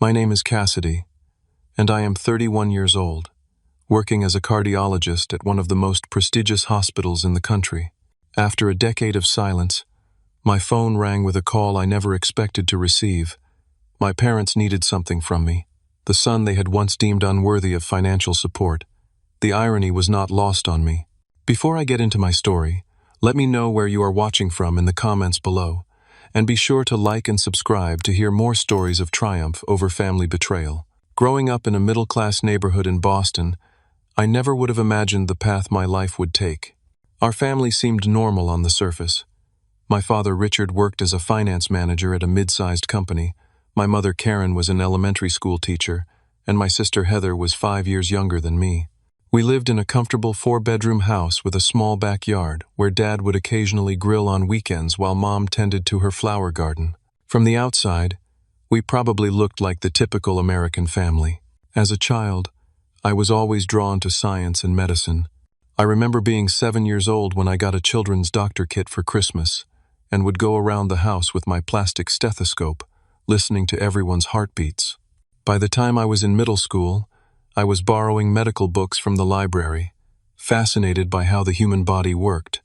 My name is Cassidy, and I am 31 years old, working as a cardiologist at one of the most prestigious hospitals in the country. After a decade of silence, my phone rang with a call I never expected to receive. My parents needed something from me, the son they had once deemed unworthy of financial support. The irony was not lost on me. Before I get into my story, let me know where you are watching from in the comments below, and be sure to like and subscribe to hear more stories of triumph over family betrayal. Growing up in a middle-class neighborhood in Boston, I never would have imagined the path my life would take. Our family seemed normal on the surface. My father Richard worked as a finance manager at a mid-sized company. My mother Karen was an elementary school teacher, and my sister Heather was 5 years younger than me. We lived in a comfortable 4-bedroom house with a small backyard where Dad would occasionally grill on weekends while Mom tended to her flower garden. From the outside, we probably looked like the typical American family. As a child, I was always drawn to science and medicine. I remember being 7 years old when I got a children's doctor kit for Christmas and would go around the house with my plastic stethoscope, listening to everyone's heartbeats. By the time I was in middle school, I was borrowing medical books from the library, fascinated by how the human body worked.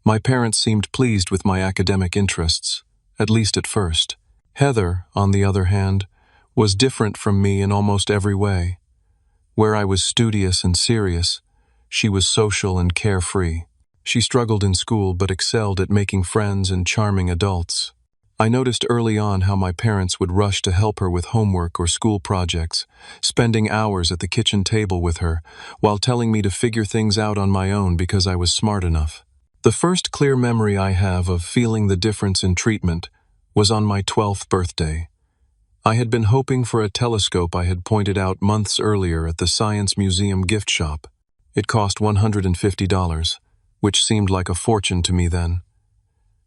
My parents seemed pleased with my academic interests, at least at first. Heather, on the other hand, was different from me in almost every way. Where I was studious and serious, she was social and carefree. She struggled in school but excelled at making friends and charming adults. I noticed early on how my parents would rush to help her with homework or school projects, spending hours at the kitchen table with her, while telling me to figure things out on my own because I was smart enough. The first clear memory I have of feeling the difference in treatment was on my 12th birthday. I had been hoping for a telescope I had pointed out months earlier at the Science Museum gift shop. It cost $150, which seemed like a fortune to me then.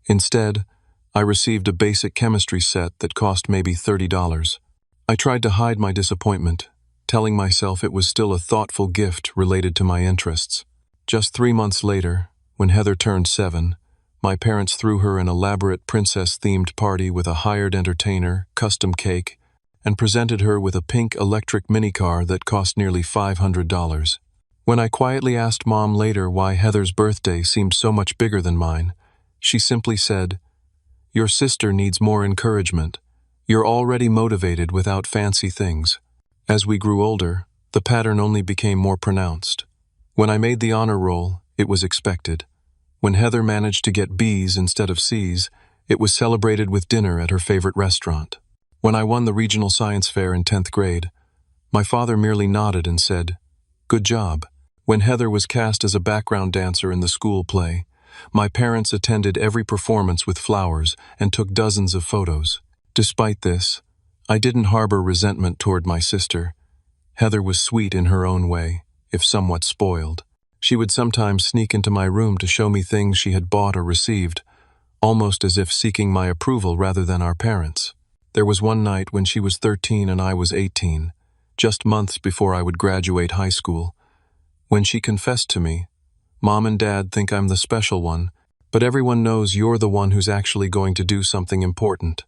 Instead, I received a basic chemistry set that cost maybe $30. I tried to hide my disappointment, telling myself it was still a thoughtful gift related to my interests. Just 3 months later, when Heather turned 7, my parents threw her an elaborate princess-themed party with a hired entertainer, custom cake, and presented her with a pink electric minicar that cost nearly $500. When I quietly asked Mom later why Heather's birthday seemed so much bigger than mine, she simply said, "Your sister needs more encouragement. You're already motivated without fancy things." As we grew older, the pattern only became more pronounced. When I made the honor roll, it was expected. When Heather managed to get B's instead of C's, it was celebrated with dinner at her favorite restaurant. When I won the regional science fair in 10th grade, my father merely nodded and said, "Good job." When Heather was cast as a background dancer in the school play, my parents attended every performance with flowers and took dozens of photos. Despite this, I didn't harbor resentment toward my sister. Heather was sweet in her own way, if somewhat spoiled. She would sometimes sneak into my room to show me things she had bought or received, almost as if seeking my approval rather than our parents'. There was one night when she was 13 and I was 18, just months before I would graduate high school. When she confessed to me, "Mom and Dad think I'm the special one, but everyone knows you're the one who's actually going to do something important."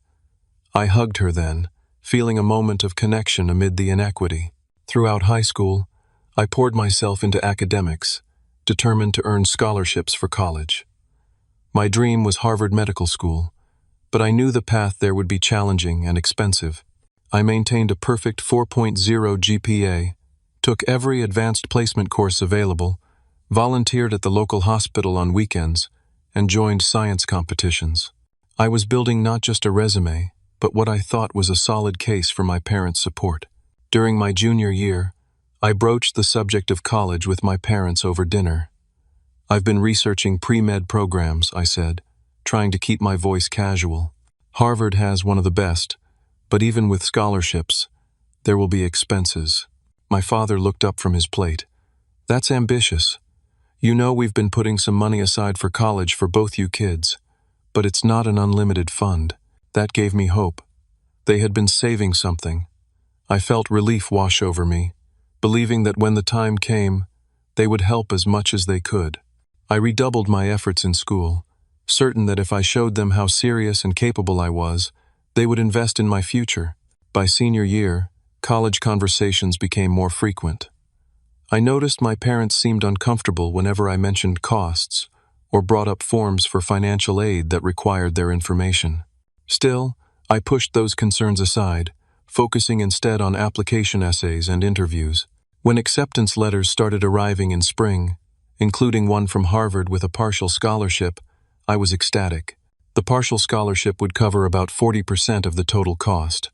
I hugged her then, feeling a moment of connection amid the inequity. Throughout high school, I poured myself into academics, determined to earn scholarships for college. My dream was Harvard Medical School, but I knew the path there would be challenging and expensive. I maintained a perfect 4.0 GPA, took every advanced placement course available, volunteered at the local hospital on weekends, and joined science competitions. I was building not just a resume, but what I thought was a solid case for my parents' support. During my junior year, I broached the subject of college with my parents over dinner. "I've been researching pre-med programs," I said, trying to keep my voice casual. "Harvard has one of the best, but even with scholarships, there will be expenses." My father looked up from his plate. "That's ambitious. You know we've been putting some money aside for college for both you kids, but it's not an unlimited fund." That gave me hope. They had been saving something. I felt relief wash over me, believing that when the time came, they would help as much as they could. I redoubled my efforts in school, certain that if I showed them how serious and capable I was, they would invest in my future. By senior year, college conversations became more frequent. I noticed my parents seemed uncomfortable whenever I mentioned costs or brought up forms for financial aid that required their information. Still, I pushed those concerns aside, focusing instead on application essays and interviews. When acceptance letters started arriving in spring, including one from Harvard with a partial scholarship, I was ecstatic. The partial scholarship would cover about 40% of the total cost,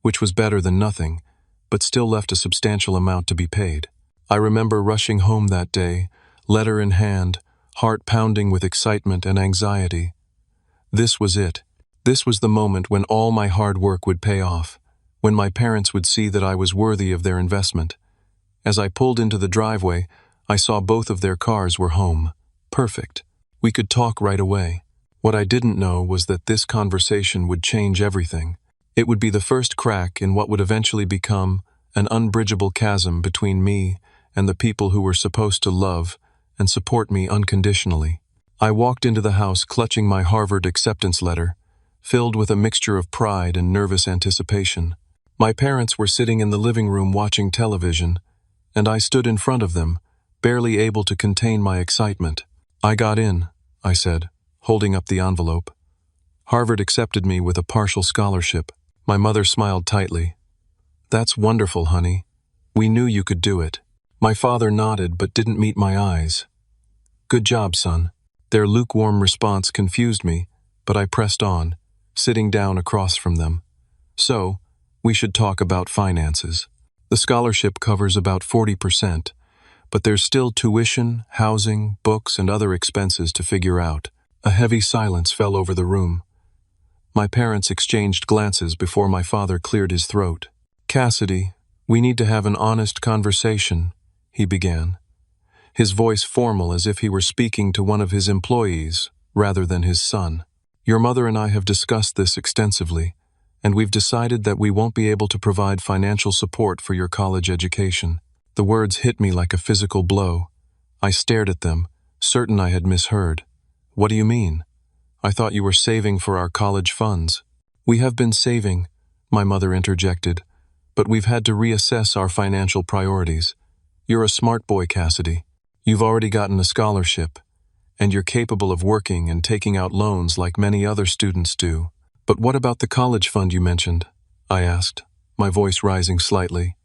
which was better than nothing, but still left a substantial amount to be paid. I remember rushing home that day, letter in hand, heart pounding with excitement and anxiety. This was it. This was the moment when all my hard work would pay off, when my parents would see that I was worthy of their investment. As I pulled into the driveway, I saw both of their cars were home. Perfect. We could talk right away. What I didn't know was that this conversation would change everything. It would be the first crack in what would eventually become an unbridgeable chasm between me and the people who were supposed to love and support me unconditionally. I walked into the house clutching my Harvard acceptance letter, filled with a mixture of pride and nervous anticipation. My parents were sitting in the living room watching television, and I stood in front of them, barely able to contain my excitement. "I got in," I said, holding up the envelope. "Harvard accepted me with a partial scholarship." My mother smiled tightly. "That's wonderful, honey. We knew you could do it." My father nodded but didn't meet my eyes. "Good job, son." Their lukewarm response confused me, but I pressed on, sitting down across from them. "So, we should talk about finances. The scholarship covers about 40%, but there's still tuition, housing, books, and other expenses to figure out." A heavy silence fell over the room. My parents exchanged glances before my father cleared his throat. "Cassidy, we need to have an honest conversation," he began, his voice formal as if he were speaking to one of his employees rather than his son. "Your mother and I have discussed this extensively, and we've decided that we won't be able to provide financial support for your college education." The words hit me like a physical blow. I stared at them, certain I had misheard. "What do you mean? I thought you were saving for our college funds." "We have been saving," my mother interjected, "but we've had to reassess our financial priorities. You're a smart boy, Cassidy. You've already gotten a scholarship, and you're capable of working and taking out loans like many other students do." "But what about the college fund you mentioned?" I asked, my voice rising slightly.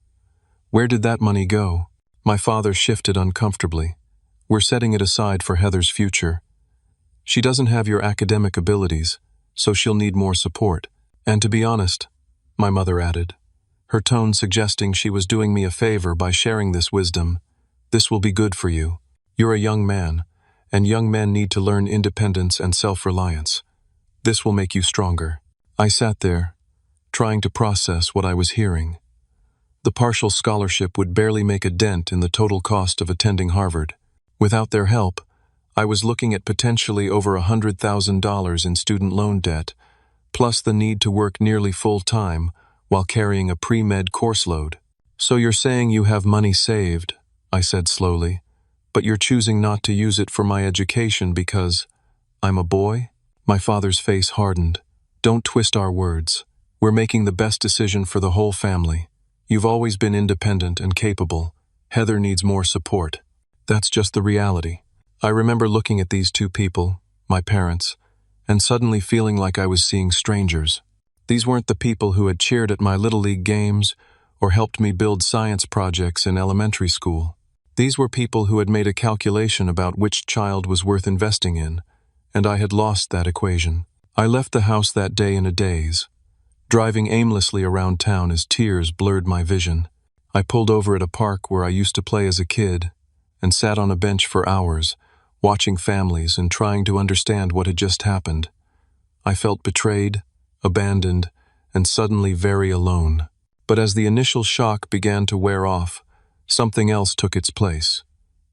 "Where did that money go?" My father shifted uncomfortably. "We're setting it aside for Heather's future. She doesn't have your academic abilities, so she'll need more support. And to be honest," my mother added, her tone suggesting she was doing me a favor by sharing this wisdom, "this will be good for you. You're a young man, and young men need to learn independence and self-reliance. This will make you stronger." I sat there, trying to process what I was hearing. The partial scholarship would barely make a dent in the total cost of attending Harvard. Without their help, I was looking at potentially over $100,000 in student loan debt, plus the need to work nearly full-time while carrying a pre-med course load. "So you're saying you have money saved," I said slowly, "but you're choosing not to use it for my education because I'm a boy?" My father's face hardened. "Don't twist our words. We're making the best decision for the whole family. You've always been independent and capable. Heather needs more support. That's just the reality." I remember looking at these two people, my parents, and suddenly feeling like I was seeing strangers. These weren't the people who had cheered at my Little League games or helped me build science projects in elementary school. These were people who had made a calculation about which child was worth investing in, and I had lost that equation. I left the house that day in a daze, driving aimlessly around town as tears blurred my vision. I pulled over at a park where I used to play as a kid and sat on a bench for hours, watching families and trying to understand what had just happened. I felt betrayed, abandoned, and suddenly very alone. But as the initial shock began to wear off, something else took its place: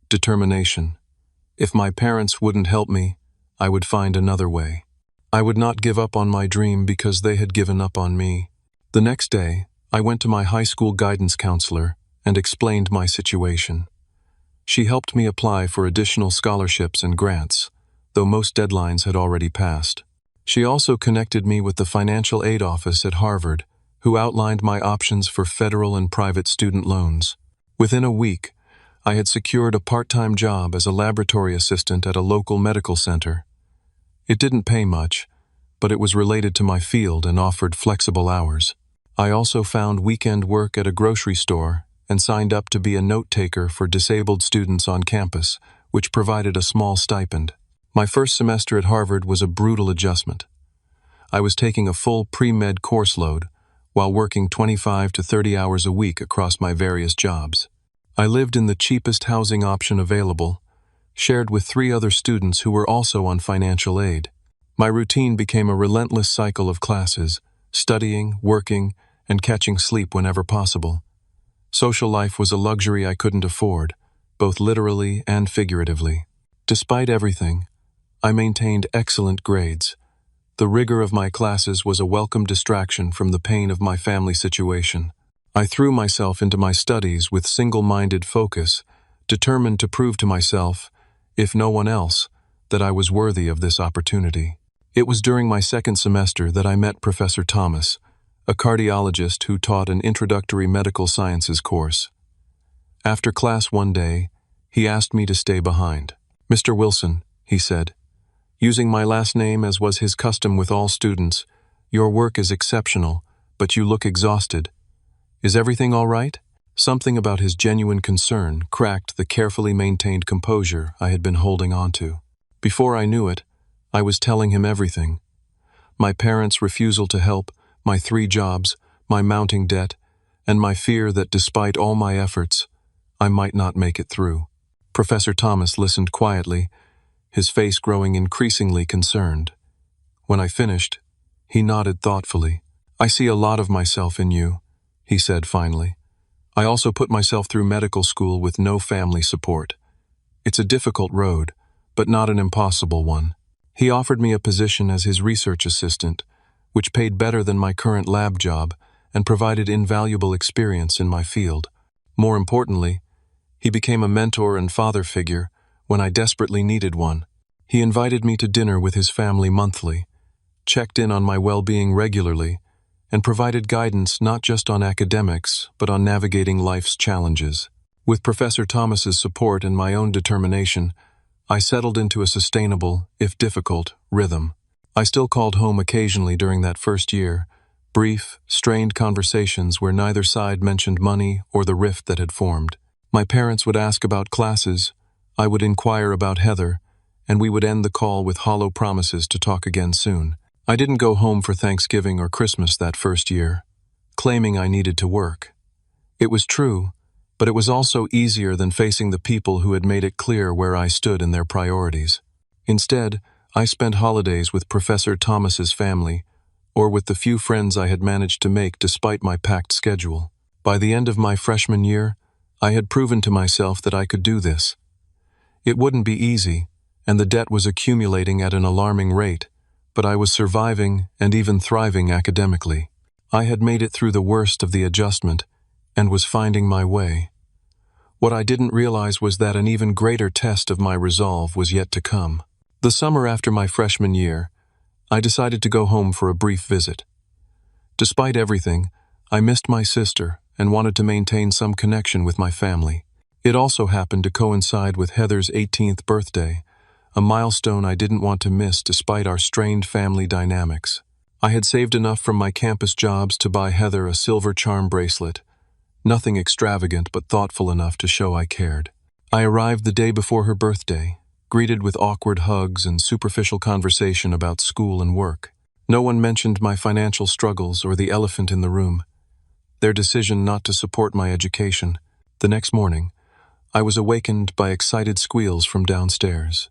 determination. If my parents wouldn't help me, I would find another way. I would not give up on my dream because they had given up on me. The next day, I went to my high school guidance counselor and explained my situation. She helped me apply for additional scholarships and grants, though most deadlines had already passed. She also connected me with the financial aid office at Harvard who outlined my options for federal and private student loans. Within a week, I had secured a part-time job as a laboratory assistant at a local medical center. It didn't pay much, but it was related to my field and offered flexible hours. I also found weekend work at a grocery store and signed up to be a note-taker for disabled students on campus, which provided a small stipend. My first semester at Harvard was a brutal adjustment. I was taking a full pre-med course load while working 25 to 30 hours a week across my various jobs. I lived in the cheapest housing option available, shared with 3 other students who were also on financial aid. My routine became a relentless cycle of classes, studying, working, and catching sleep whenever possible. Social life was a luxury I couldn't afford, both literally and figuratively. Despite everything, I maintained excellent grades. The rigor of my classes was a welcome distraction from the pain of my family situation. I threw myself into my studies with single-minded focus, determined to prove to myself, if no one else, that I was worthy of this opportunity. It was during my second semester that I met Professor Thomas, a cardiologist who taught an introductory medical sciences course. After class one day, he asked me to stay behind. "Mr. Wilson," he said, using my last name as was his custom with all students, "your work is exceptional, but you look exhausted. Is everything all right?" Something about his genuine concern cracked the carefully maintained composure I had been holding on to. Before I knew it, I was telling him everything. My parents' refusal to help, my 3 jobs, my mounting debt, and my fear that despite all my efforts, I might not make it through. Professor Thomas listened quietly, his face growing increasingly concerned. When I finished, he nodded thoughtfully. "I see a lot of myself in you," he said finally. "I also put myself through medical school with no family support. It's a difficult road, but not an impossible one." He offered me a position as his research assistant, which paid better than my current lab job and provided invaluable experience in my field. More importantly, he became a mentor and father figure when I desperately needed one. He invited me to dinner with his family monthly, checked in on my well-being regularly, and provided guidance not just on academics, but on navigating life's challenges. With Professor Thomas's support and my own determination, I settled into a sustainable, if difficult, rhythm. I still called home occasionally during that first year, brief, strained conversations where neither side mentioned money or the rift that had formed. My parents would ask about classes, I would inquire about Heather, and we would end the call with hollow promises to talk again soon. I didn't go home for Thanksgiving or Christmas that first year, claiming I needed to work. It was true, but it was also easier than facing the people who had made it clear where I stood in their priorities. Instead, I spent holidays with Professor Thomas's family, or with the few friends I had managed to make despite my packed schedule. By the end of my freshman year, I had proven to myself that I could do this. It wouldn't be easy, and the debt was accumulating at an alarming rate, but I was surviving and even thriving academically. I had made it through the worst of the adjustment and was finding my way. What I didn't realize was that an even greater test of my resolve was yet to come. The summer after my freshman year, I decided to go home for a brief visit. Despite everything, I missed my sister and wanted to maintain some connection with my family. It also happened to coincide with Heather's 18th birthday, a milestone I didn't want to miss despite our strained family dynamics. I had saved enough from my campus jobs to buy Heather a silver charm bracelet, nothing extravagant but thoughtful enough to show I cared. I arrived the day before her birthday, greeted with awkward hugs and superficial conversation about school and work. No one mentioned my financial struggles or the elephant in the room, their decision not to support my education. The next morning, I was awakened by excited squeals from downstairs.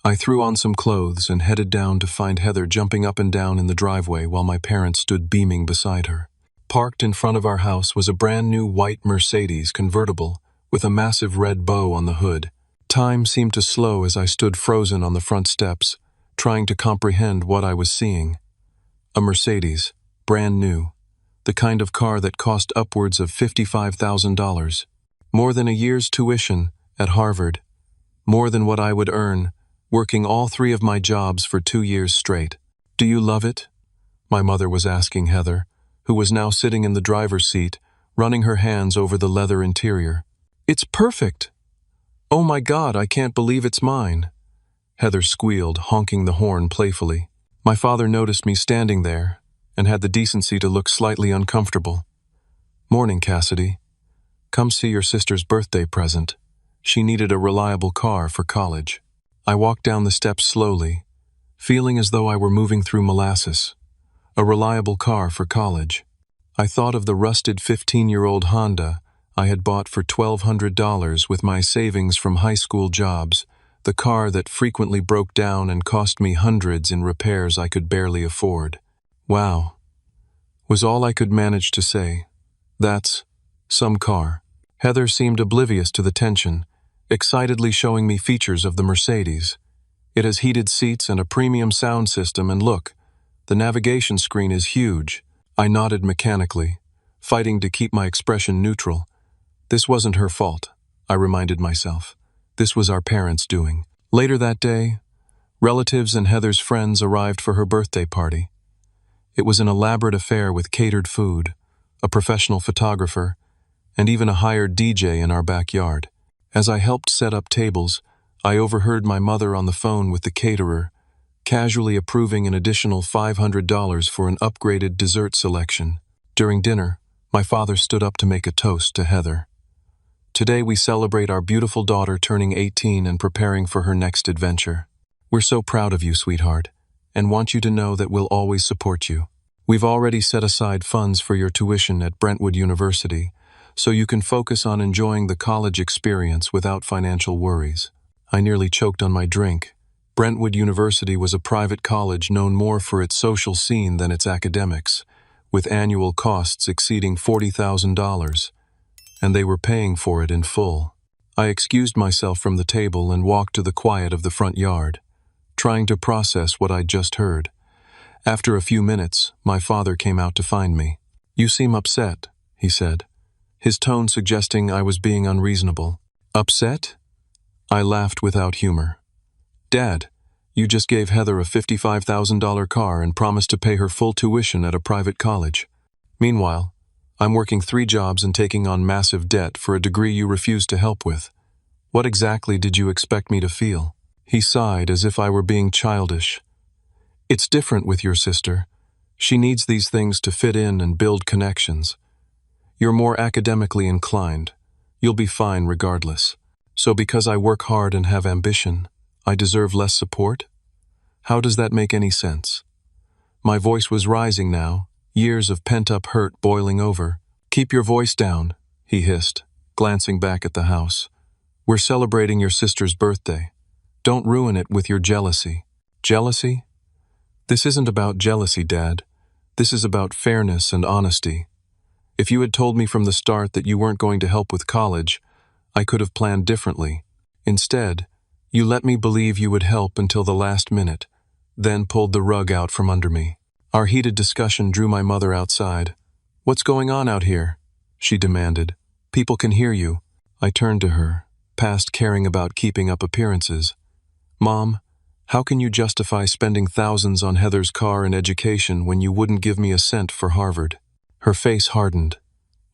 I threw on some clothes and headed down to find Heather jumping up and down in the driveway while my parents stood beaming beside her. Parked in front of our house was a brand new white Mercedes convertible with a massive red bow on the hood. Time seemed to slow as I stood frozen on the front steps, trying to comprehend what I was seeing. A Mercedes, brand new, the kind of car that cost upwards of $55,000. More than a year's tuition at Harvard, more than what I would earn, working all 3 of my jobs for 2 years straight. "Do you love it?" my mother was asking Heather, who was now sitting in the driver's seat, running her hands over the leather interior. "It's perfect! Oh my God, I can't believe it's mine!" Heather squealed, honking the horn playfully. My father noticed me standing there and had the decency to look slightly uncomfortable. "Morning, Cassidy. Come see your sister's birthday present. She needed a reliable car for college." I walked down the steps slowly, feeling as though I were moving through molasses. A reliable car for college. I thought of the rusted 15-year-old Honda I had bought for $1,200 with my savings from high school jobs, the car that frequently broke down and cost me hundreds in repairs I could barely afford. "Wow," was all I could manage to say. "That's some car." Heather seemed oblivious to the tension, excitedly showing me features of the Mercedes. "It has heated seats and a premium sound system, and look, the navigation screen is huge." I nodded mechanically, fighting to keep my expression neutral. This wasn't her fault, I reminded myself. This was our parents' doing. Later that day, relatives and Heather's friends arrived for her birthday party. It was an elaborate affair with catered food, a professional photographer, and even a hired DJ in our backyard. As I helped set up tables, I overheard my mother on the phone with the caterer, casually approving an additional $500 for an upgraded dessert selection. During dinner, my father stood up to make a toast to Heather. "Today we celebrate our beautiful daughter turning 18 and preparing for her next adventure. We're so proud of you, sweetheart, and want you to know that we'll always support you. We've already set aside funds for your tuition at Brentwood University, so you can focus on enjoying the college experience without financial worries." I nearly choked on my drink. Brentwood University was a private college known more for its social scene than its academics, with annual costs exceeding $40,000, and they were paying for it in full. I excused myself from the table and walked to the quiet of the front yard, trying to process what I'd just heard. After a few minutes, my father came out to find me. "You seem upset," he said, his tone suggesting I was being unreasonable. "Upset?" I laughed without humor. "Dad, you just gave Heather a $55,000 car and promised to pay her full tuition at a private college. Meanwhile, I'm working 3 jobs and taking on massive debt for a degree you refused to help with. What exactly did you expect me to feel?" He sighed as if I were being childish. "It's different with your sister. She needs these things to fit in and build connections. You're more academically inclined. You'll be fine regardless. So because I work hard and have ambition, I deserve less support? How does that make any sense?" My voice was rising now, years of pent-up hurt boiling over. "Keep your voice down," he hissed, glancing back at the house. "We're celebrating your sister's birthday. Don't ruin it with your jealousy." "Jealousy? This isn't about jealousy, Dad. This is about fairness and honesty. If you had told me from the start that you weren't going to help with college, I could have planned differently. Instead, you let me believe you would help until the last minute, then pulled the rug out from under me." Our heated discussion drew my mother outside. "What's going on out here?" she demanded. "People can hear you." I turned to her, past caring about keeping up appearances. "Mom, how can you justify spending thousands on Heather's car and education when you wouldn't give me a cent for Harvard?" Her face hardened.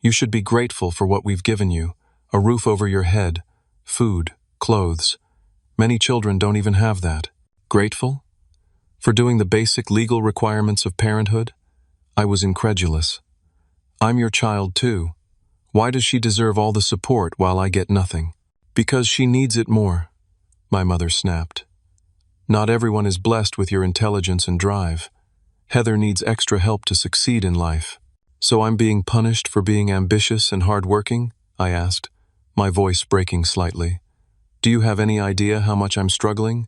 "You should be grateful for what we've given you. A roof over your head, food, clothes. Many children don't even have that." "Grateful? For doing the basic legal requirements of parenthood?" I was incredulous. "I'm your child too. Why does she deserve all the support while I get nothing?" "Because she needs it more," my mother snapped. "Not everyone is blessed with your intelligence and drive. Heather needs extra help to succeed in life." "So I'm being punished for being ambitious and hardworking?" I asked, my voice breaking slightly. "Do you have any idea how much I'm struggling?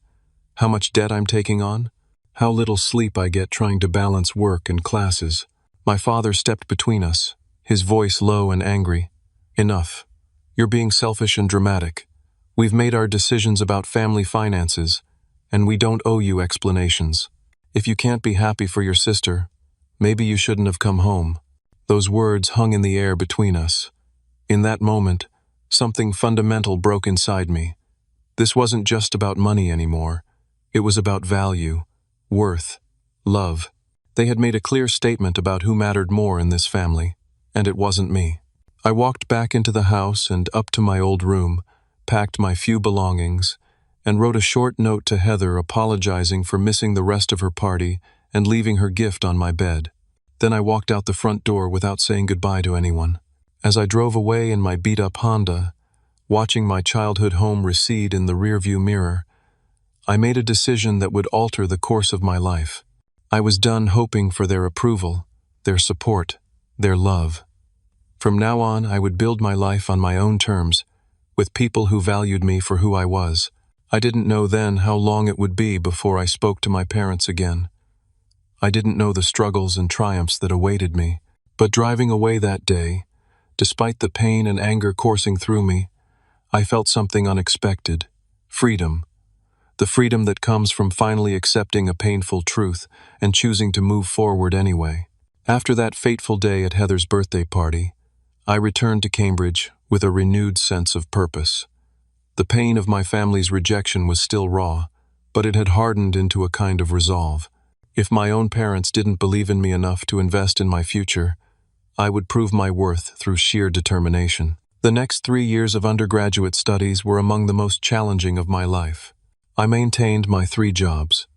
How much debt I'm taking on? How little sleep I get trying to balance work and classes?" My father stepped between us, his voice low and angry. "Enough. You're being selfish and dramatic. We've made our decisions about family finances, and we don't owe you explanations. If you can't be happy for your sister, maybe you shouldn't have come home." Those words hung in the air between us. In that moment, something fundamental broke inside me. This wasn't just about money anymore. It was about value, worth, love. They had made a clear statement about who mattered more in this family, and it wasn't me. I walked back into the house and up to my old room, packed my few belongings, and wrote a short note to Heather apologizing for missing the rest of her party and leaving her gift on my bed. Then I walked out the front door without saying goodbye to anyone. As I drove away in my beat-up Honda, watching my childhood home recede in the rearview mirror, I made a decision that would alter the course of my life. I was done hoping for their approval, their support, their love. From now on, I would build my life on my own terms, with people who valued me for who I was. I didn't know then how long it would be before I spoke to my parents again. I didn't know the struggles and triumphs that awaited me. But driving away that day, despite the pain and anger coursing through me, I felt something unexpected: freedom. The freedom that comes from finally accepting a painful truth and choosing to move forward anyway. After that fateful day at Heather's birthday party, I returned to Cambridge with a renewed sense of purpose. The pain of my family's rejection was still raw, but it had hardened into a kind of resolve. If my own parents didn't believe in me enough to invest in my future, I would prove my worth through sheer determination. The next 3 years of undergraduate studies were among the most challenging of my life. I maintained my 3 jobs: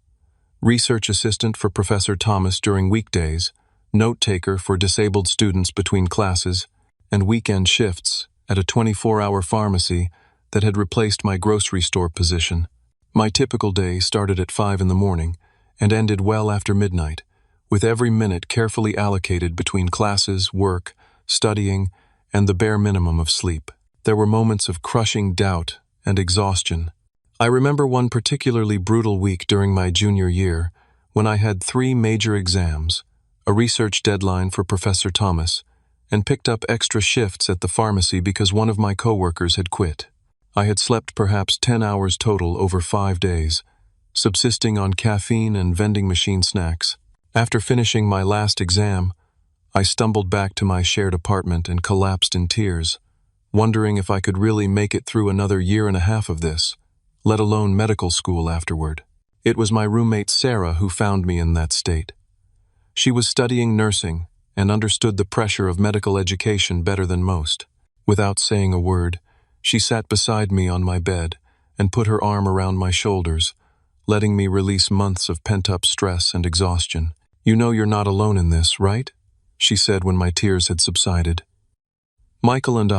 research assistant for Professor Thomas during weekdays, note-taker for disabled students between classes, and weekend shifts at a 24-hour pharmacy that had replaced my grocery store position. My typical day started at 5 in the morning and ended well after midnight, with every minute carefully allocated between classes, work, studying, and the bare minimum of sleep. There were moments of crushing doubt and exhaustion. I remember one particularly brutal week during my junior year when I had 3 major exams, a research deadline for Professor Thomas, and picked up extra shifts at the pharmacy because one of my coworkers had quit. I had slept perhaps 10 hours total over 5 days, subsisting on caffeine and vending machine snacks. After finishing my last exam, I stumbled back to my shared apartment and collapsed in tears, wondering if I could really make it through another 1.5 years of this, let alone medical school afterward. It was my roommate Sarah who found me in that state. She was studying nursing and understood the pressure of medical education better than most. Without saying a word, she sat beside me on my bed and put her arm around my shoulders, letting me release months of pent-up stress and exhaustion. "You know you're not alone in this, right?" she said when my tears had subsided. "Michael and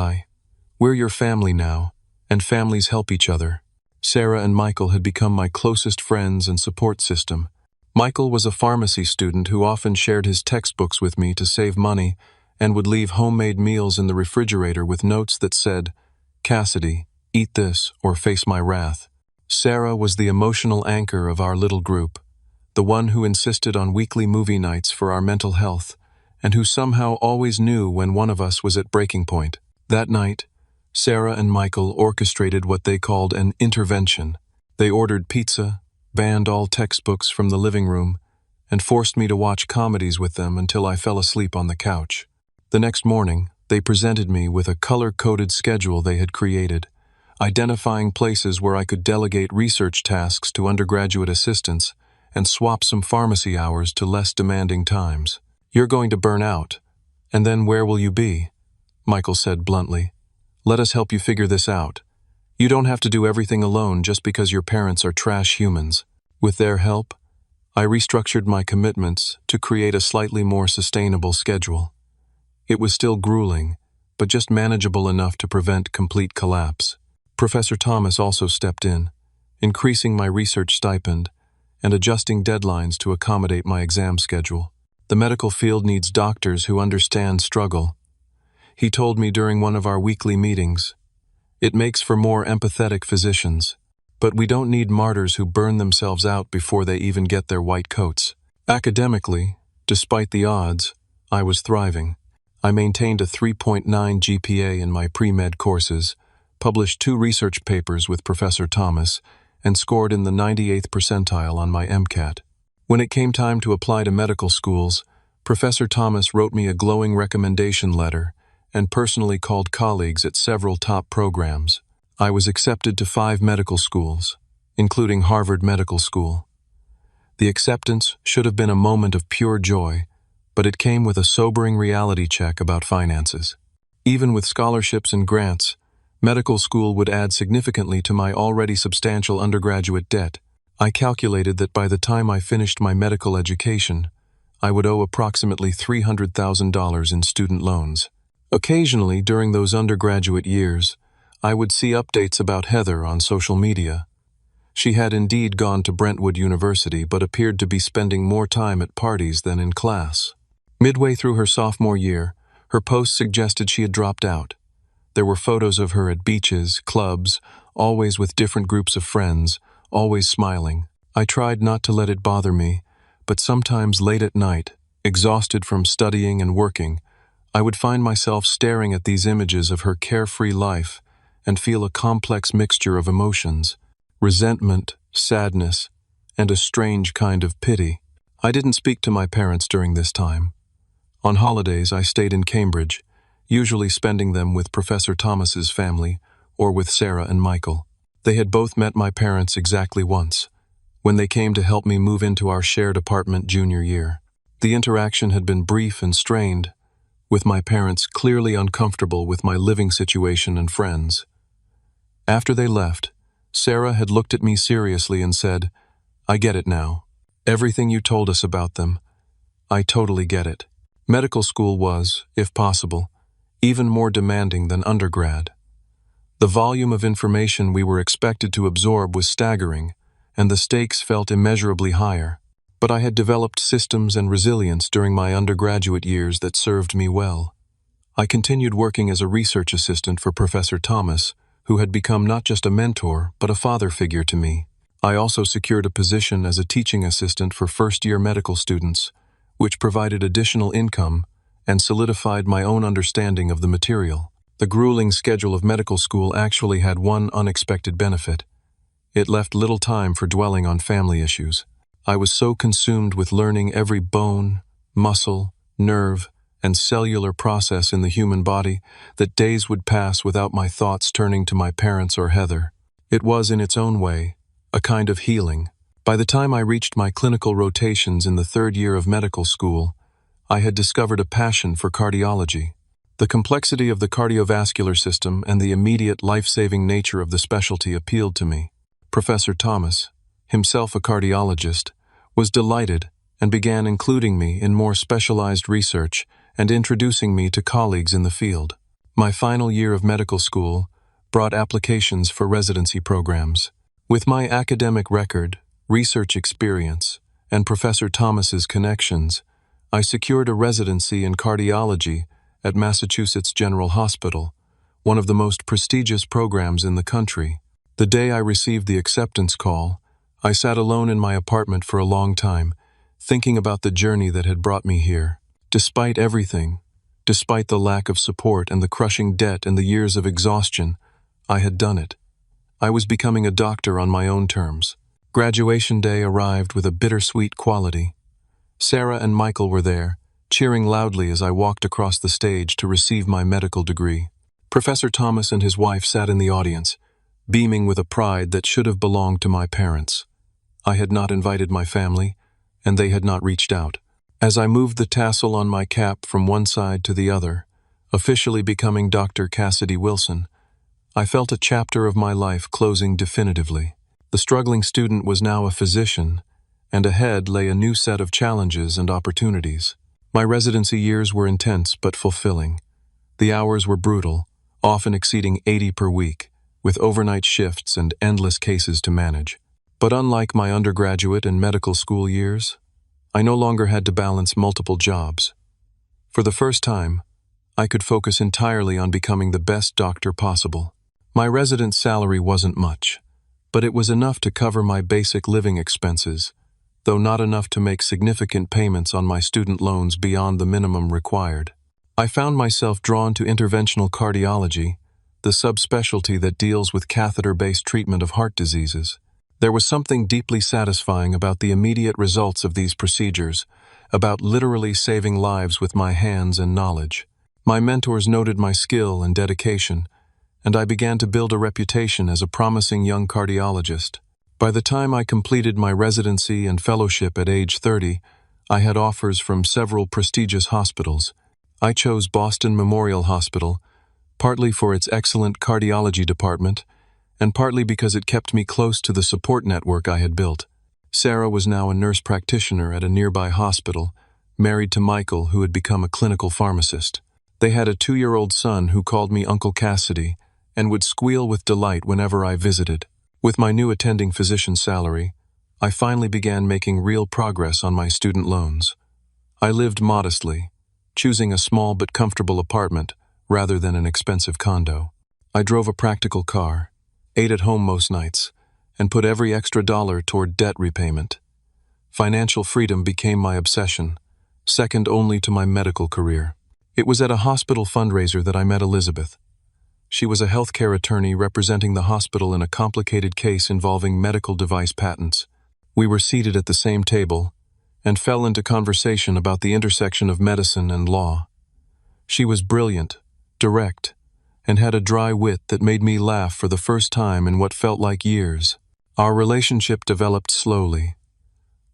we're your family now, and families help each other." Sarah and Michael had become my closest friends and support system. Michael was a pharmacy student who often shared his textbooks with me to save money and would leave homemade meals in the refrigerator with notes that said, "Cassidy, eat this or face my wrath." Sarah was the emotional anchor of our little group, the one who insisted on weekly movie nights for our mental health, and who somehow always knew when one of us was at breaking point. That night, Sarah and Michael orchestrated what they called an intervention. They ordered pizza, banned all textbooks from the living room, and forced me to watch comedies with them until I fell asleep on the couch. The next morning, they presented me with a color-coded schedule they had created, identifying places where I could delegate research tasks to undergraduate assistants and swap some pharmacy hours to less demanding times. "You're going to burn out, and then where will you be?" Michael said bluntly. "Let us help you figure this out. You don't have to do everything alone just because your parents are trash humans." With their help, I restructured my commitments to create a slightly more sustainable schedule. It was still grueling, but just manageable enough to prevent complete collapse. Professor Thomas also stepped in, increasing my research stipend and adjusting deadlines to accommodate my exam schedule. "The medical field needs doctors who understand struggle," he told me during one of our weekly meetings. "It makes for more empathetic physicians, but we don't need martyrs who burn themselves out before they even get their white coats." Academically, despite the odds, I was thriving. I maintained a 3.9 GPA in my pre-med courses, published 2 research papers with Professor Thomas, and scored in the 98th percentile on my MCAT. When it came time to apply to medical schools, Professor Thomas wrote me a glowing recommendation letter and personally called colleagues at several top programs. I was accepted to 5 medical schools, including Harvard Medical School. The acceptance should have been a moment of pure joy, but it came with a sobering reality check about finances. Even with scholarships and grants, medical school would add significantly to my already substantial undergraduate debt. I calculated that by the time I finished my medical education, I would owe approximately $300,000 in student loans. Occasionally, during those undergraduate years, I would see updates about Heather on social media. She had indeed gone to Brentwood University but appeared to be spending more time at parties than in class. Midway through her sophomore year, her posts suggested she had dropped out. There were photos of her at beaches, clubs, always with different groups of friends, always smiling. I tried not to let it bother me, but sometimes late at night, exhausted from studying and working, I would find myself staring at these images of her carefree life and feel a complex mixture of emotions: resentment, sadness, and a strange kind of pity. I didn't speak to my parents during this time. On holidays, I stayed in Cambridge, usually spending them with Professor Thomas's family or with Sarah and Michael. They had both met my parents exactly once, when they came to help me move into our shared apartment junior year. The interaction had been brief and strained, with my parents clearly uncomfortable with my living situation and friends. After they left, Sarah had looked at me seriously and said, "I get it now. Everything you told us about them, I totally get it." Medical school was, if possible, even more demanding than undergrad. The volume of information we were expected to absorb was staggering, and the stakes felt immeasurably higher. But I had developed systems and resilience during my undergraduate years that served me well. I continued working as a research assistant for Professor Thomas, who had become not just a mentor, but a father figure to me. I also secured a position as a teaching assistant for first-year medical students, which provided additional income and solidified my own understanding of the material. The grueling schedule of medical school actually had one unexpected benefit. It left little time for dwelling on family issues. I was so consumed with learning every bone, muscle, nerve, and cellular process in the human body that days would pass without my thoughts turning to my parents or Heather. It was, in its own way, a kind of healing. By the time I reached my clinical rotations in the third year of medical school, I had discovered a passion for cardiology. The complexity of the cardiovascular system and the immediate life-saving nature of the specialty appealed to me. Professor Thomas, himself a cardiologist, was delighted and began including me in more specialized research and introducing me to colleagues in the field. My final year of medical school brought applications for residency programs. With my academic record, research experience, and Professor Thomas's connections, I secured a residency in cardiology at Massachusetts General Hospital, one of the most prestigious programs in the country. The day I received the acceptance call, I sat alone in my apartment for a long time, thinking about the journey that had brought me here. Despite everything, despite the lack of support and the crushing debt and the years of exhaustion, I had done it. I was becoming a doctor on my own terms. Graduation day arrived with a bittersweet quality. Sarah and Michael were there, cheering loudly as I walked across the stage to receive my medical degree. Professor Thomas and his wife sat in the audience, beaming with a pride that should have belonged to my parents. I had not invited my family, and they had not reached out. As I moved the tassel on my cap from one side to the other, officially becoming Dr. Cassidy Wilson, I felt a chapter of my life closing definitively. The struggling student was now a physician, and ahead lay a new set of challenges and opportunities. My residency years were intense but fulfilling. The hours were brutal, often exceeding 80 per week, with overnight shifts and endless cases to manage. But unlike my undergraduate and medical school years, I no longer had to balance multiple jobs. For the first time, I could focus entirely on becoming the best doctor possible. My residence salary wasn't much, but it was enough to cover my basic living expenses, though not enough to make significant payments on my student loans beyond the minimum required. I found myself drawn to interventional cardiology, the subspecialty that deals with catheter-based treatment of heart diseases. There was something deeply satisfying about the immediate results of these procedures, about literally saving lives with my hands and knowledge. My mentors noted my skill and dedication, and I began to build a reputation as a promising young cardiologist. By the time I completed my residency and fellowship at age 30, I had offers from several prestigious hospitals. I chose Boston Memorial Hospital, partly for its excellent cardiology department, and partly because it kept me close to the support network I had built. Sarah was now a nurse practitioner at a nearby hospital, married to Michael, who had become a clinical pharmacist. They had a 2-year-old son who called me Uncle Cassidy and would squeal with delight whenever I visited. With my new attending physician salary, I finally began making real progress on my student loans. I lived modestly, choosing a small but comfortable apartment rather than an expensive condo. I drove a practical car, ate at home most nights, and put every extra dollar toward debt repayment. Financial freedom became my obsession, second only to my medical career. It was at a hospital fundraiser that I met Elizabeth. She was a healthcare attorney representing the hospital in a complicated case involving medical device patents. We were seated at the same table and fell into conversation about the intersection of medicine and law. She was brilliant, direct, and had a dry wit that made me laugh for the first time in what felt like years. Our relationship developed slowly.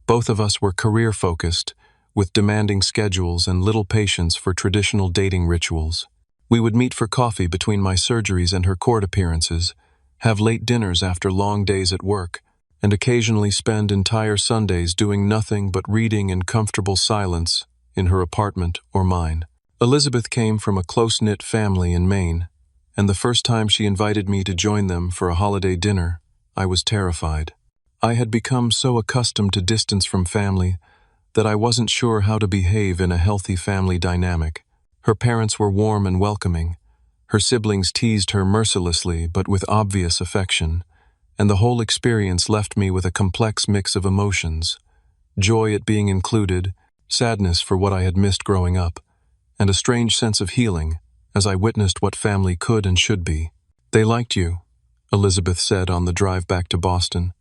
Both of us were career-focused, with demanding schedules and little patience for traditional dating rituals. We would meet for coffee between my surgeries and her court appearances, have late dinners after long days at work, and occasionally spend entire Sundays doing nothing but reading in comfortable silence in her apartment or mine. Elizabeth came from a close-knit family in Maine, and the first time she invited me to join them for a holiday dinner, I was terrified. I had become so accustomed to distance from family that I wasn't sure how to behave in a healthy family dynamic. Her parents were warm and welcoming. Her siblings teased her mercilessly but with obvious affection, and the whole experience left me with a complex mix of emotions: joy at being included, sadness for what I had missed growing up, and a strange sense of healing as I witnessed what family could and should be. "They liked you," Elizabeth said on the drive back to Boston.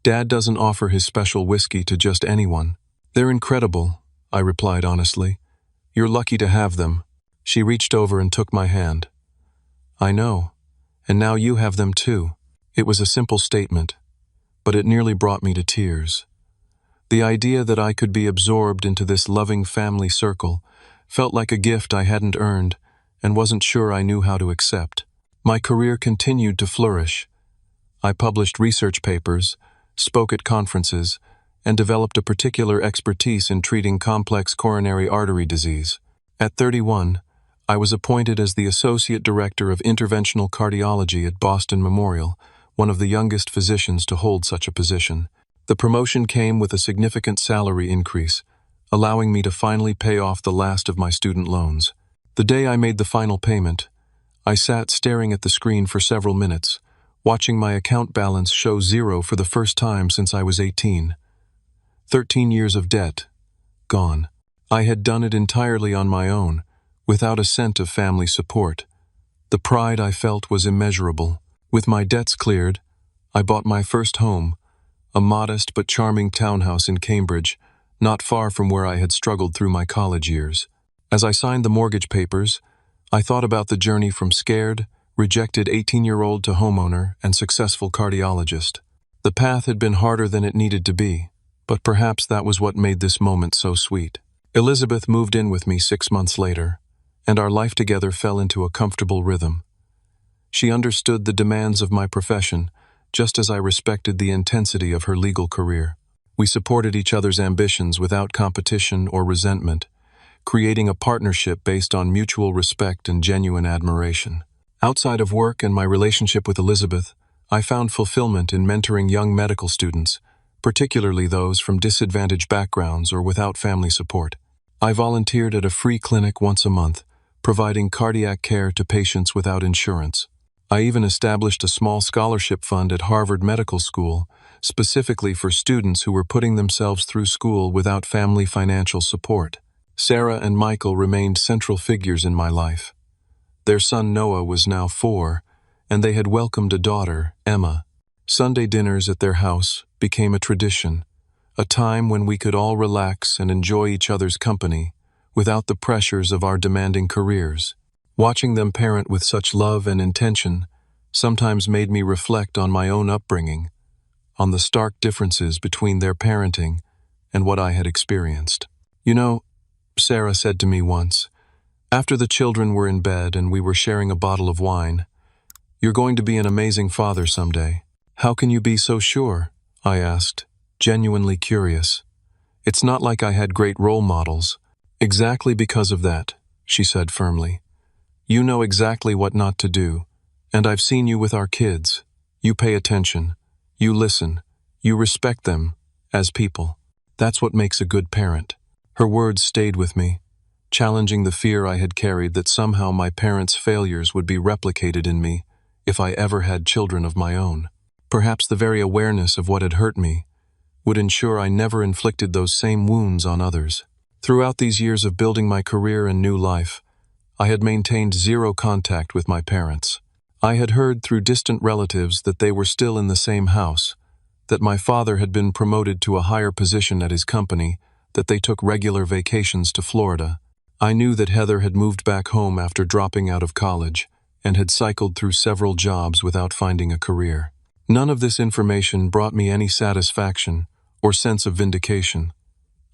"Dad doesn't offer his special whiskey to just anyone." "They're incredible," I replied honestly. "You're lucky to have them." She reached over and took my hand. "I know, and now you have them too." It was a simple statement, but it nearly brought me to tears. The idea that I could be absorbed into this loving family circle felt like a gift I hadn't earned and wasn't sure I knew how to accept. My career continued to flourish. I published research papers, spoke at conferences, and developed a particular expertise in treating complex coronary artery disease. At 31, I was appointed as the Associate Director of Interventional Cardiology at Boston Memorial, one of the youngest physicians to hold such a position. The promotion came with a significant salary increase, allowing me to finally pay off the last of my student loans. The day I made the final payment, I sat staring at the screen for several minutes, watching my account balance show zero for the first time since I was 18. 13 years of debt, gone. I had done it entirely on my own, without a cent of family support. The pride I felt was immeasurable. With my debts cleared, I bought my first home, a modest but charming townhouse in Cambridge, not far from where I had struggled through my college years. As I signed the mortgage papers, I thought about the journey from scared, rejected 18-year-old to homeowner and successful cardiologist. The path had been harder than it needed to be, but perhaps that was what made this moment so sweet. Elizabeth moved in with me 6 months later, and our life together fell into a comfortable rhythm. She understood the demands of my profession, just as I respected the intensity of her legal career. We supported each other's ambitions without competition or resentment, creating a partnership based on mutual respect and genuine admiration. Outside of work and my relationship with Elizabeth, I found fulfillment in mentoring young medical students, particularly those from disadvantaged backgrounds or without family support. I volunteered at a free clinic once a month, providing cardiac care to patients without insurance. I even established a small scholarship fund at Harvard Medical School, specifically for students who were putting themselves through school without family financial support. Sarah and Michael remained central figures in my life. Their son Noah was now 4, and they had welcomed a daughter, Emma. Sunday dinners at their house became a tradition, a time when we could all relax and enjoy each other's company without the pressures of our demanding careers. Watching them parent with such love and intention sometimes made me reflect on my own upbringing, on the stark differences between their parenting and what I had experienced. "You know," Sarah said to me once, after the children were in bed and we were sharing a bottle of wine, "you're going to be an amazing father someday." "How can you be so sure?" I asked, genuinely curious. "It's not like I had great role models." "Exactly because of that," she said firmly. "You know exactly what not to do, and I've seen you with our kids. You pay attention, you listen, you respect them as people. That's what makes a good parent." Her words stayed with me, challenging the fear I had carried that somehow my parents' failures would be replicated in me if I ever had children of my own. Perhaps the very awareness of what had hurt me would ensure I never inflicted those same wounds on others. Throughout these years of building my career and new life, I had maintained zero contact with my parents. I had heard through distant relatives that they were still in the same house, that my father had been promoted to a higher position at his company, that they took regular vacations to Florida. I knew that Heather had moved back home after dropping out of college and had cycled through several jobs without finding a career. None of this information brought me any satisfaction or sense of vindication.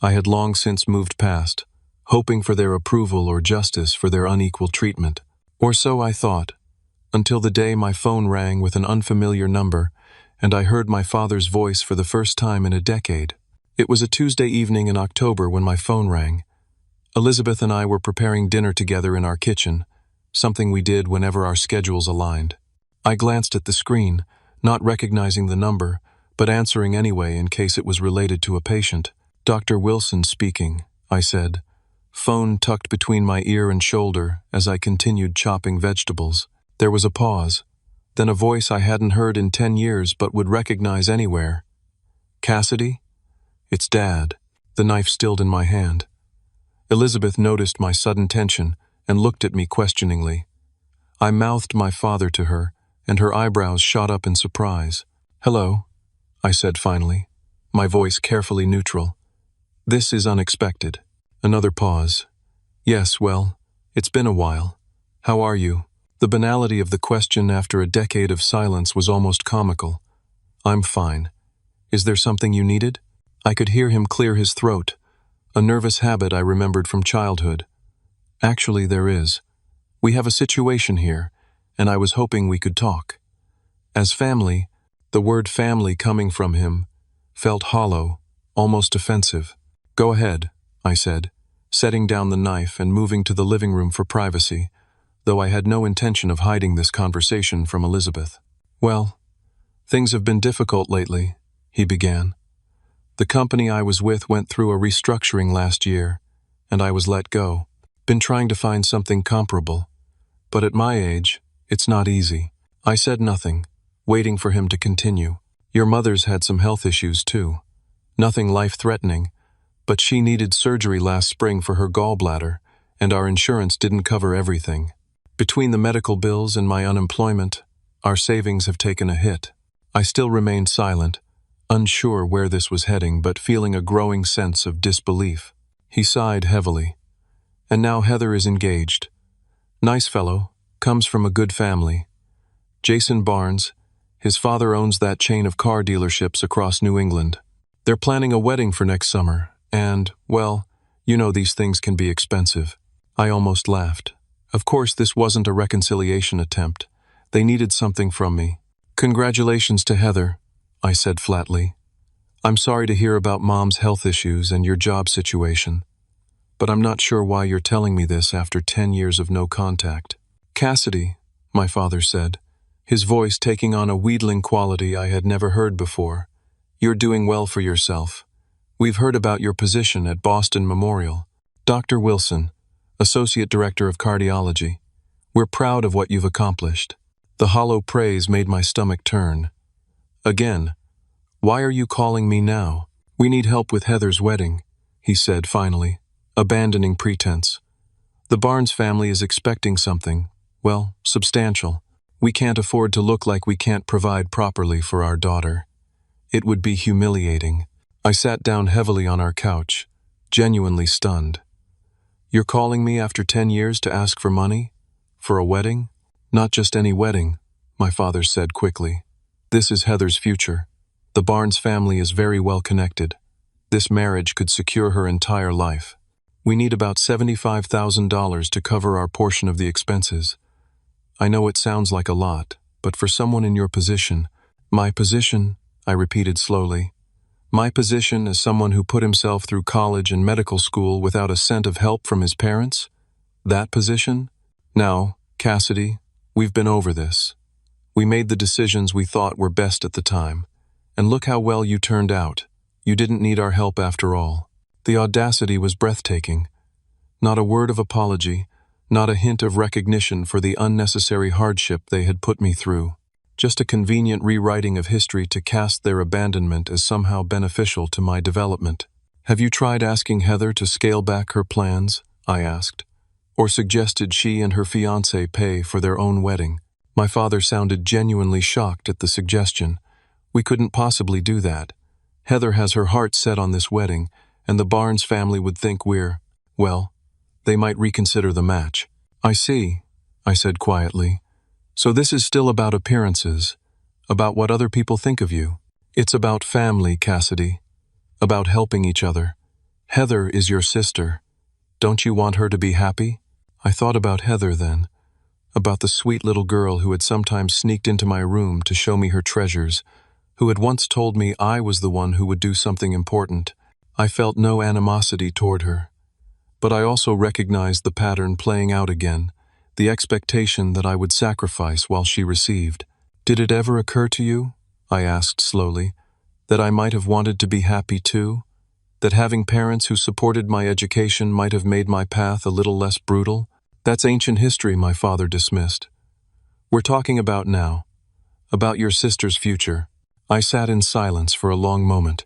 I had long since moved past, hoping for their approval or justice for their unequal treatment. Or so I thought, until the day my phone rang with an unfamiliar number and I heard my father's voice for the first time in a decade. It was a Tuesday evening in October when my phone rang. Elizabeth and I were preparing dinner together in our kitchen, something we did whenever our schedules aligned. I glanced at the screen, not recognizing the number, but answering anyway in case it was related to a patient. "Dr. Wilson speaking," I said, phone tucked between my ear and shoulder as I continued chopping vegetables. There was a pause, then a voice I hadn't heard in 10 years but would recognize anywhere. "Cassidy? It's Dad," the knife stilled in my hand. Elizabeth noticed my sudden tension and looked at me questioningly. I mouthed my father to her, and her eyebrows shot up in surprise. "Hello," I said finally, my voice carefully neutral. "This is unexpected." Another pause. "Yes, well, it's been a while. How are you?" The banality of the question after a decade of silence was almost comical. "I'm fine. Is there something you needed?" I could hear him clear his throat, a nervous habit I remembered from childhood. "Actually, there is. We have a situation here, and I was hoping we could talk." As family, the word family coming from him felt hollow, almost offensive. "Go ahead," I said, setting down the knife and moving to the living room for privacy, though I had no intention of hiding this conversation from Elizabeth. "Well, things have been difficult lately," he began. "The company I was with went through a restructuring last year, and I was let go. Been trying to find something comparable, but at my age, it's not easy." I said nothing, waiting for him to continue. "Your mother's had some health issues too. Nothing life-threatening, but she needed surgery last spring for her gallbladder, and our insurance didn't cover everything. Between the medical bills and my unemployment, our savings have taken a hit." I still remained silent, unsure where this was heading, but feeling a growing sense of disbelief. He sighed heavily. "And now Heather is engaged. Nice fellow, comes from a good family. Jason Barnes, his father owns that chain of car dealerships across New England. They're planning a wedding for next summer, and, well, you know these things can be expensive." I almost laughed. Of course, this wasn't a reconciliation attempt. They needed something from me. "Congratulations to Heather," I said flatly. "I'm sorry to hear about Mom's health issues and your job situation, but I'm not sure why you're telling me this after 10 years of no contact." "Cassidy," my father said, his voice taking on a wheedling quality I had never heard before, "you're doing well for yourself. We've heard about your position at Boston Memorial. Dr. Wilson, Associate Director of Cardiology. We're proud of what you've accomplished." The hollow praise made my stomach turn. "Again, why are you calling me now?" "We need help with Heather's wedding," he said finally, abandoning pretense. "The Barnes family is expecting something, well, substantial. We can't afford to look like we can't provide properly for our daughter. It would be humiliating." I sat down heavily on our couch, genuinely stunned. "You're calling me after 10 years to ask for money? For a wedding?" "Not just any wedding," my father said quickly. "This is Heather's future. The Barnes family is very well connected. This marriage could secure her entire life. We need about $75,000 to cover our portion of the expenses. I know it sounds like a lot, but for someone in your position, my position, I repeated slowly, my position as someone who put himself through college and medical school without a cent of help from his parents? That position? Now, Cassidy, we've been over this. We made the decisions we thought were best at the time. And look how well you turned out. You didn't need our help after all. The audacity was breathtaking. Not a word of apology, not a hint of recognition for the unnecessary hardship they had put me through. Just a convenient rewriting of history to cast their abandonment as somehow beneficial to my development. Have you tried asking Heather to scale back her plans? I asked. Or suggested she and her fiancé pay for their own wedding? My father sounded genuinely shocked at the suggestion. We couldn't possibly do that. Heather has her heart set on this wedding, and the Barnes family would think well, they might reconsider the match. I see, I said quietly. So this is still about appearances, about what other people think of you. It's about family, Cassidy, about helping each other. Heather is your sister. Don't you want her to be happy? I thought about Heather then, about the sweet little girl who had sometimes sneaked into my room to show me her treasures, who had once told me I was the one who would do something important. I felt no animosity toward her. But I also recognized the pattern playing out again, the expectation that I would sacrifice while she received. Did it ever occur to you, I asked slowly, that I might have wanted to be happy too? That having parents who supported my education might have made my path a little less brutal? That's ancient history, my father dismissed. We're talking about now, about your sister's future. I sat in silence for a long moment,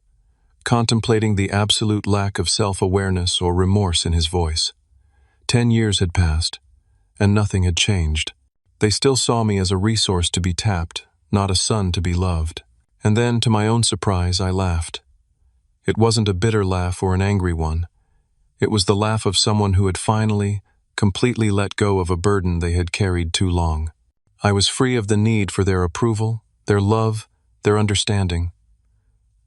contemplating the absolute lack of self-awareness or remorse in his voice. 10 years had passed, and nothing had changed. They still saw me as a resource to be tapped, not a son to be loved. And then, to my own surprise, I laughed. It wasn't a bitter laugh or an angry one. It was the laugh of someone who had finally, completely let go of a burden they had carried too long. I was free of the need for their approval, their love, their understanding.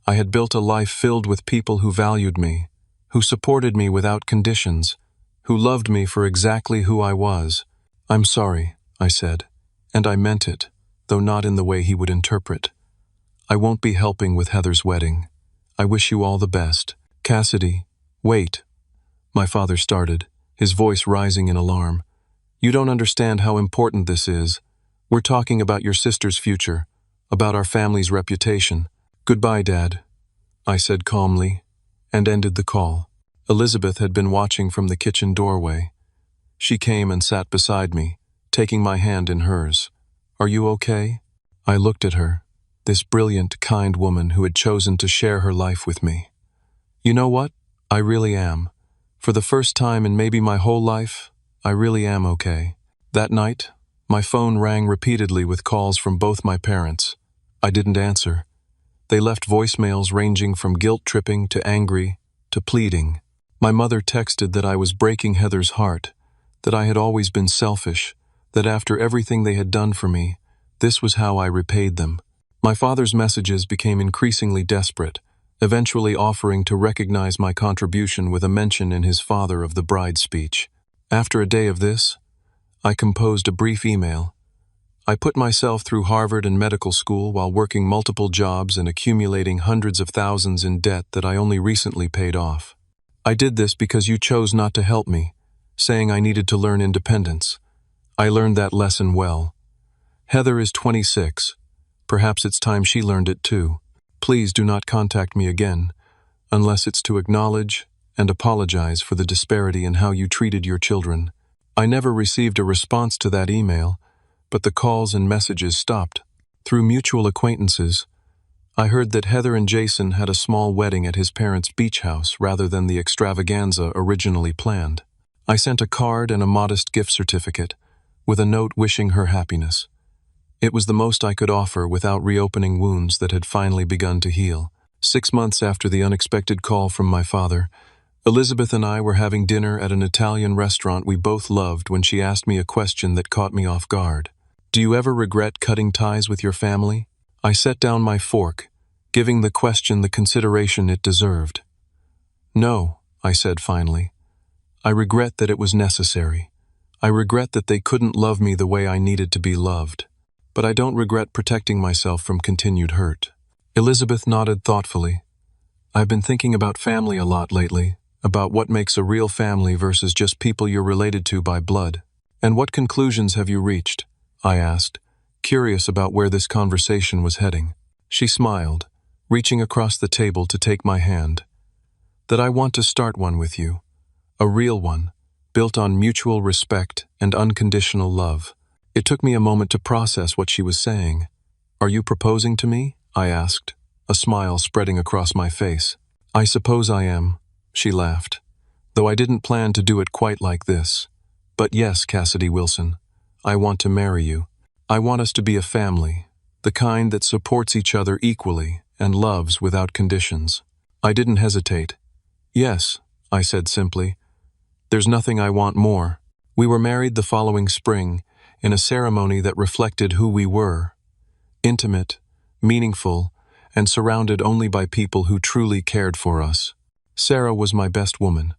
I had built a life filled with people who valued me, who supported me without conditions, who loved me for exactly who I was. I'm sorry, I said, and I meant it, though not in the way he would interpret. I won't be helping with Heather's wedding. I wish you all the best. Cassidy, wait. My father started, his voice rising in alarm. You don't understand how important this is. We're talking about your sister's future, about our family's reputation. Goodbye, Dad, I said calmly, and ended the call. Elizabeth had been watching from the kitchen doorway. She came and sat beside me, taking my hand in hers. Are you okay? I looked at her, this brilliant, kind woman who had chosen to share her life with me. You know what? I really am. For the first time in maybe my whole life, I really am okay. That night, my phone rang repeatedly with calls from both my parents. I didn't answer. They left voicemails ranging from guilt-tripping to angry to pleading. My mother texted that I was breaking Heather's heart, that I had always been selfish, that after everything they had done for me, this was how I repaid them. My father's messages became increasingly desperate, eventually offering to recognize my contribution with a mention in his father of the bride's speech. After a day of this, I composed a brief email. I put myself through Harvard and medical school while working multiple jobs and accumulating hundreds of thousands in debt that I only recently paid off. I did this because you chose not to help me, saying I needed to learn independence. I learned that lesson well. Heather is 26. Perhaps it's time she learned it too. Please do not contact me again, unless it's to acknowledge and apologize for the disparity in how you treated your children. I never received a response to that email, but the calls and messages stopped. Through mutual acquaintances, I heard that Heather and Jason had a small wedding at his parents' beach house rather than the extravaganza originally planned. I sent a card and a modest gift certificate, with a note wishing her happiness. It was the most I could offer without reopening wounds that had finally begun to heal. 6 months after the unexpected call from my father, Elizabeth and I were having dinner at an Italian restaurant we both loved when she asked me a question that caught me off guard. Do you ever regret cutting ties with your family? I set down my fork, giving the question the consideration it deserved. "No," I said finally. "I regret that it was necessary. I regret that they couldn't love me the way I needed to be loved. But I don't regret protecting myself from continued hurt." Elizabeth nodded thoughtfully. "I've been thinking about family a lot lately, about what makes a real family versus just people you're related to by blood. And what conclusions have you reached?" I asked, curious about where this conversation was heading. She smiled, reaching across the table to take my hand. "That I want to start one with you. A real one, built on mutual respect and unconditional love." It took me a moment to process what she was saying. "Are you proposing to me?" I asked, a smile spreading across my face. "I suppose I am," she laughed, "though I didn't plan to do it quite like this. But yes, Cassidy Wilson, I want to marry you. I want us to be a family, the kind that supports each other equally and loves without conditions." I didn't hesitate. "Yes," I said simply. "There's nothing I want more." We were married the following spring, in a ceremony that reflected who we were: intimate, meaningful, and surrounded only by people who truly cared for us. Sarah was my best woman.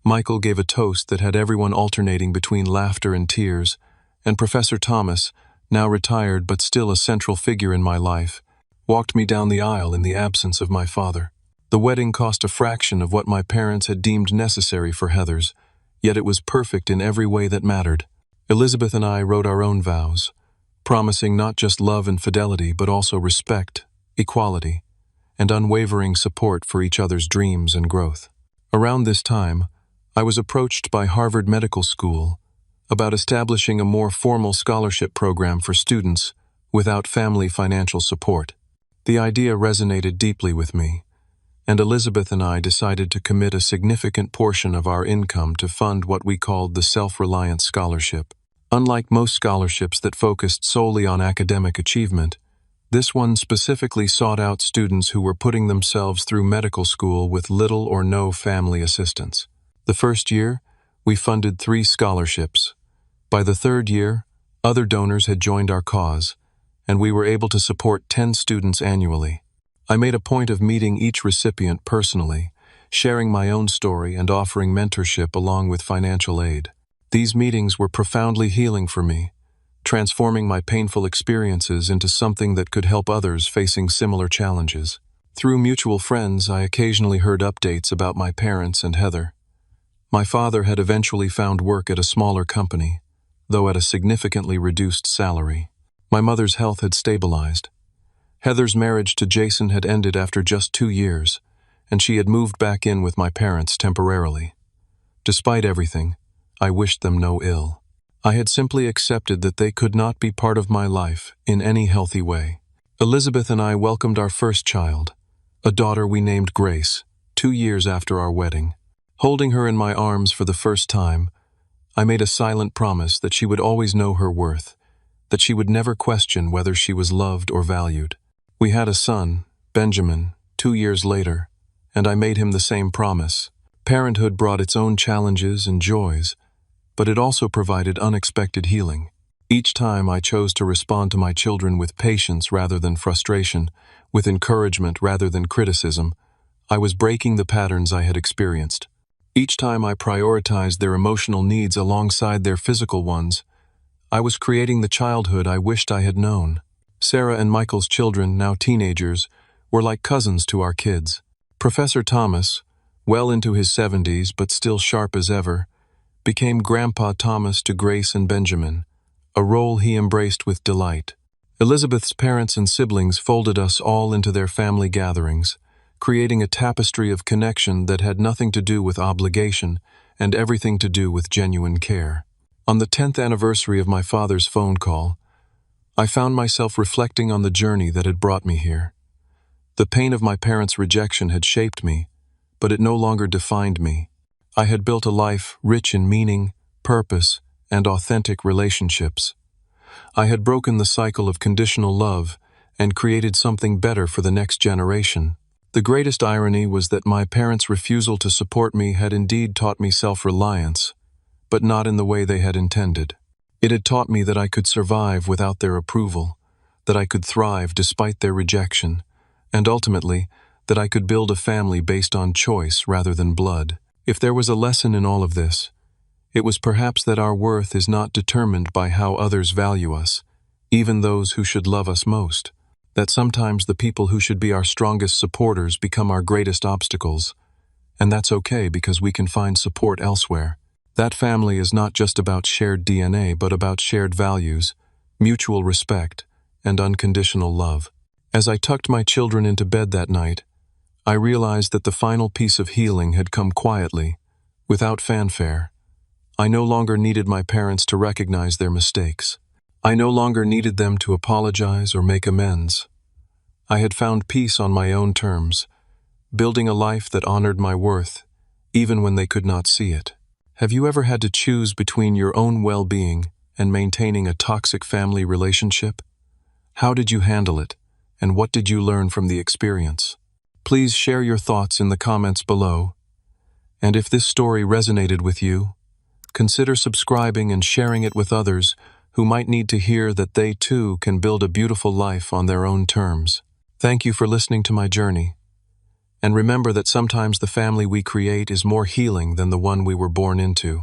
Michael gave a toast that had everyone alternating between laughter and tears, and Professor Thomas, now retired but still a central figure in my life, walked me down the aisle in the absence of my father. The wedding cost a fraction of what my parents had deemed necessary for Heather's, yet it was perfect in every way that mattered. Elizabeth and I wrote our own vows, promising not just love and fidelity but also respect, equality, and unwavering support for each other's dreams and growth. Around this time, I was approached by Harvard Medical School about establishing a more formal scholarship program for students without family financial support. The idea resonated deeply with me, and Elizabeth and I decided to commit a significant portion of our income to fund what we called the Self-Reliance Scholarship. Unlike most scholarships that focused solely on academic achievement, this one specifically sought out students who were putting themselves through medical school with little or no family assistance. The first year, we funded 3 scholarships. By the third year, other donors had joined our cause, and we were able to support 10 students annually. I made a point of meeting each recipient personally, sharing my own story and offering mentorship along with financial aid. These meetings were profoundly healing for me, transforming my painful experiences into something that could help others facing similar challenges. Through mutual friends, I occasionally heard updates about my parents and Heather. My father had eventually found work at a smaller company, though at a significantly reduced salary. My mother's health had stabilized. Heather's marriage to Jason had ended after just 2 years, and she had moved back in with my parents temporarily. Despite everything, I wished them no ill. I had simply accepted that they could not be part of my life in any healthy way. Elizabeth and I welcomed our first child, a daughter we named Grace, 2 years after our wedding. Holding her in my arms for the first time, I made a silent promise that she would always know her worth, that she would never question whether she was loved or valued. We had a son, Benjamin, 2 years later, and I made him the same promise. Parenthood brought its own challenges and joys, but it also provided unexpected healing. Each time I chose to respond to my children with patience rather than frustration, with encouragement rather than criticism, I was breaking the patterns I had experienced. Each time I prioritized their emotional needs alongside their physical ones, I was creating the childhood I wished I had known. Sarah and Michael's children, now teenagers, were like cousins to our kids. Professor Thomas, well into his 70s but still sharp as ever, became Grandpa Thomas to Grace and Benjamin, a role he embraced with delight. Elizabeth's parents and siblings folded us all into their family gatherings, creating a tapestry of connection that had nothing to do with obligation and everything to do with genuine care. On the 10th anniversary of my father's phone call, I found myself reflecting on the journey that had brought me here. The pain of my parents' rejection had shaped me, but it no longer defined me. I had built a life rich in meaning, purpose, and authentic relationships. I had broken the cycle of conditional love and created something better for the next generation. The greatest irony was that my parents' refusal to support me had indeed taught me self-reliance, but not in the way they had intended. It had taught me that I could survive without their approval, that I could thrive despite their rejection, and ultimately, that I could build a family based on choice rather than blood. If there was a lesson in all of this, it was perhaps that our worth is not determined by how others value us, even those who should love us most. That sometimes the people who should be our strongest supporters become our greatest obstacles, and that's okay because we can find support elsewhere. That family is not just about shared DNA, but about shared values, mutual respect, and unconditional love. As I tucked my children into bed that night, I realized that the final piece of healing had come quietly, without fanfare. I no longer needed my parents to recognize their mistakes. I no longer needed them to apologize or make amends. I had found peace on my own terms, building a life that honored my worth, even when they could not see it. Have you ever had to choose between your own well-being and maintaining a toxic family relationship? How did you handle it, and what did you learn from the experience? Please share your thoughts in the comments below. And if this story resonated with you, consider subscribing and sharing it with others who might need to hear that they too can build a beautiful life on their own terms. Thank you for listening to my journey. And remember that sometimes the family we create is more healing than the one we were born into.